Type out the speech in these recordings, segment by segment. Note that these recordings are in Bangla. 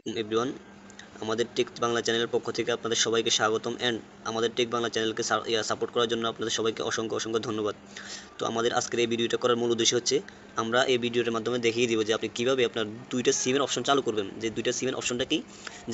আলাইকুম এভরিওয়ান। আমাদের টেক বাংলা চ্যানেলের পক্ষ থেকে আপনাদের সবাইকে স্বাগতম অ্যান্ড আমাদের টেক বাংলা চ্যানেলকে সাপোর্ট করার জন্য আপনাদের সবাইকে অসংখ্য অসংখ্য ধন্যবাদ। তো আমাদের আজকের এই ভিডিওটা করার মূল উদ্দেশ্য হচ্ছে আমরা এই ভিডিওটার মাধ্যমে দেখিয়ে দিব যে আপনি কীভাবে আপনার দুইটা সিমের অপশন চালু করবেন। যে দুইটা সিমের অপশনটা কি,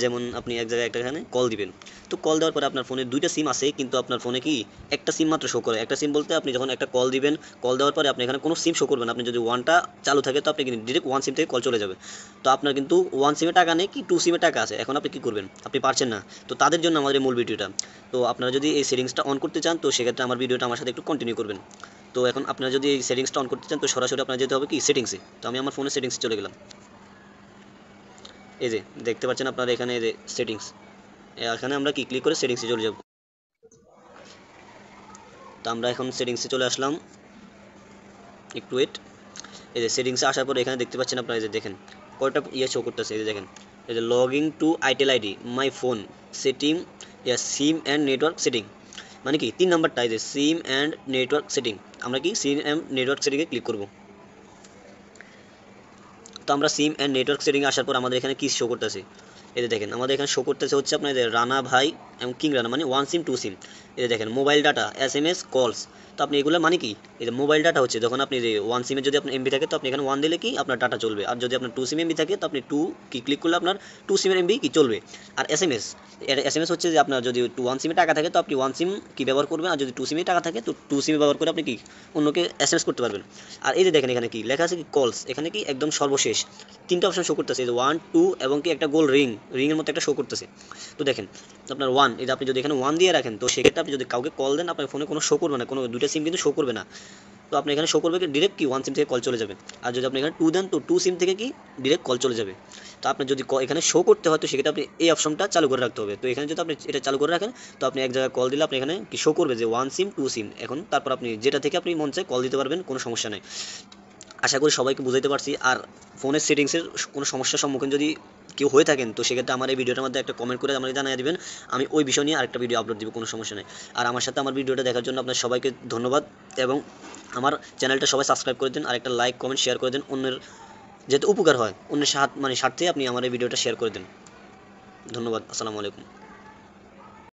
যেমন আপনি এক জায়গায় একটা এখানে কল দিবেন, তো কল দেওয়ার পরে আপনার ফোনে দুইটা সিম আছে কিন্তু আপনার ফোনে কি একটা সিম মাত্র শো করে। একটা সিম বলতে আপনি যখন একটা কল দিবেন, কল দেওয়ার পরে আপনি এখানে কোনো সিম শো করবেন। আপনি যদি ওয়ানটা চালু থাকে তো আপনি কিন্তু ডিরেক্ট ওয়ান সিম থেকে কল চলে যাবে। তো আপনার কিন্তু ওয়ান সিমে টাকা নেই কি টু সিমে টাকা আছে, এখন আপনি কী করবেন, আপনি পারছেন না। তো তাদের জন্য আমাদের এই মূল ভিডিওটা। তো আপনারা যদি এই সেটিংসটা অন করতে চান তো সেক্ষেত্রে আমার ভিডিওটা আমার সাথে একটু কন্টিনিউ করবেন। তো এখন আপনারা যদি এই সেটিংসটা অন করতে চান তো সরাসরি আপনার যেতে হবে কি সেটিংসে। তো আমি আমার ফোনে সেটিংসে চলে গেলাম। এই যে দেখতে পাচ্ছেন আপনারা এখানে এই যে সেটিংস, এখানে আমরা কি ক্লিক করে সেটিংসে চলে যাব। তো আমরা এখন সেটিংসে চলে আসলাম, একটু ওয়েট। এই যে সেটিংসে আসার পরে এখানে দেখতে পাচ্ছেন আপনারা, এই যে দেখেন কয়টা শো করতেছে। এই যে দেখেন, এই যে login to itel ID my phone setting SIM and network setting, মানে কি 3 নাম্বারটা এই যে সিম অ্যান্ড নেটওয়ার্ক সেটিং। আমরা কি সিম অ্যান্ড নেটওয়ার্ক সেটিংয়ে ক্লিক করব। তো আমরা সিম অ্যান্ড নেটওয়ার্ক সেটিংয়ে আসার পর আমাদের এখানে কি শো করতেছে, এই যে দেখেন আমাদের এখানে শো করতেছে হচ্ছে আপনার রানা ভাই এবং কিং রানা, মানে ওয়ান সিম টু সিম। এই যে দেখেন মোবাইল ডাটা SMS কলস। তো আপনি এগুলো মানে কি, এই যে মোবাইল ডাটা হচ্ছে যখন আপনি যে ওয়ান সিমে যদি আপনার এমবি থাকে তো আপনি এখানে ওয়ান দিলে কি আপনার ডাটা চলবে, আর যদি আপনার টু সিম এমবি থাকে তো আপনি টু কি ক্লিক করলে আপনার টু সিমের এমবি কি চলবে। আর SMS হচ্ছে যে আপনার যদি ওয়ান সিমে টাকা থাকে তো আপনি ওয়ান সিম কি ব্যবহার করবেন, আর যদি টু সিমে টাকা থাকে তো টু সিমে ব্যবহার করে আপনি কি অন্যকে SMS করতে পারবেন। আর এই যে দেখেন এখানে কি লেখা আছে কি কলস, এখানে কি একদম সর্বশেষ তিনটা অপশন শো করতেছে, এই যে 1 2 এবং কি একটা গোল রিংয়ের মতো একটা শো করতেছে। তো দেখেন আপনার ওয়ান, এই যে আপনি যদি এখানে ওয়ান দিয়ে রাখেন তো সেক্ষেত্রে আপনি যদি কাউকে কল দেন আপনার ফোনে কোনো শো করবে না, কোনো দুইটা সিম কিন্তু শো করবে না। তো আপনি এখানে শো করবে কি ডিরেক্ট কি ওয়ান সিম থেকে কল চলে যাবে। আর যদি আপনি এখানে টু দেন তো টু সিম থেকে কি ডিরেক্ট কল চলে যাবে। তো আপনার যদি এখানে শো করতে হয় তো সেক্ষেত্রে আপনি এই অপশনটা চালু করে রাখতে হবে। তো এখানে যদি আপনি এটা চালু করে রাখেন তো আপনি এক জায়গায় কল দিলে আপনি এখানে কি শো করবে যে ওয়ান সিম টু সিম। এখন তারপর আপনি যেটা থেকে আপনি মন চায় কল দিতে পারবেন, কোনো সমস্যা নেই। আশা করি সবাইকে বুঝাইতে পারছি। আর ফোনের সেটিংসের কোনো সমস্যার সম্মুখীন যদি কেউ হয়ে থাকেন তো সেক্ষেত্রে আমার এই ভিডিওটার মধ্যে একটা কমেন্ট করে আমাকে জানিয়ে দেবেন, আমি ওই বিষয় নিয়ে আরেকটা ভিডিও আপলোড দিব, কোনো সমস্যা নেই। আর আমার সাথে আমার ভিডিওটা দেখার জন্য আপনার সবাইকে ধন্যবাদ, এবং আমার চ্যানেলটা সবাই সাবস্ক্রাইব করে দিন, আর একটা লাইক কমেন্ট শেয়ার করে দিন, অন্যের যাতে উপকার হয়, অন্যের মানে স্বার্থে আপনি আমার এই ভিডিওটা শেয়ার করে দিন। ধন্যবাদ, আসসালামু আলাইকুম।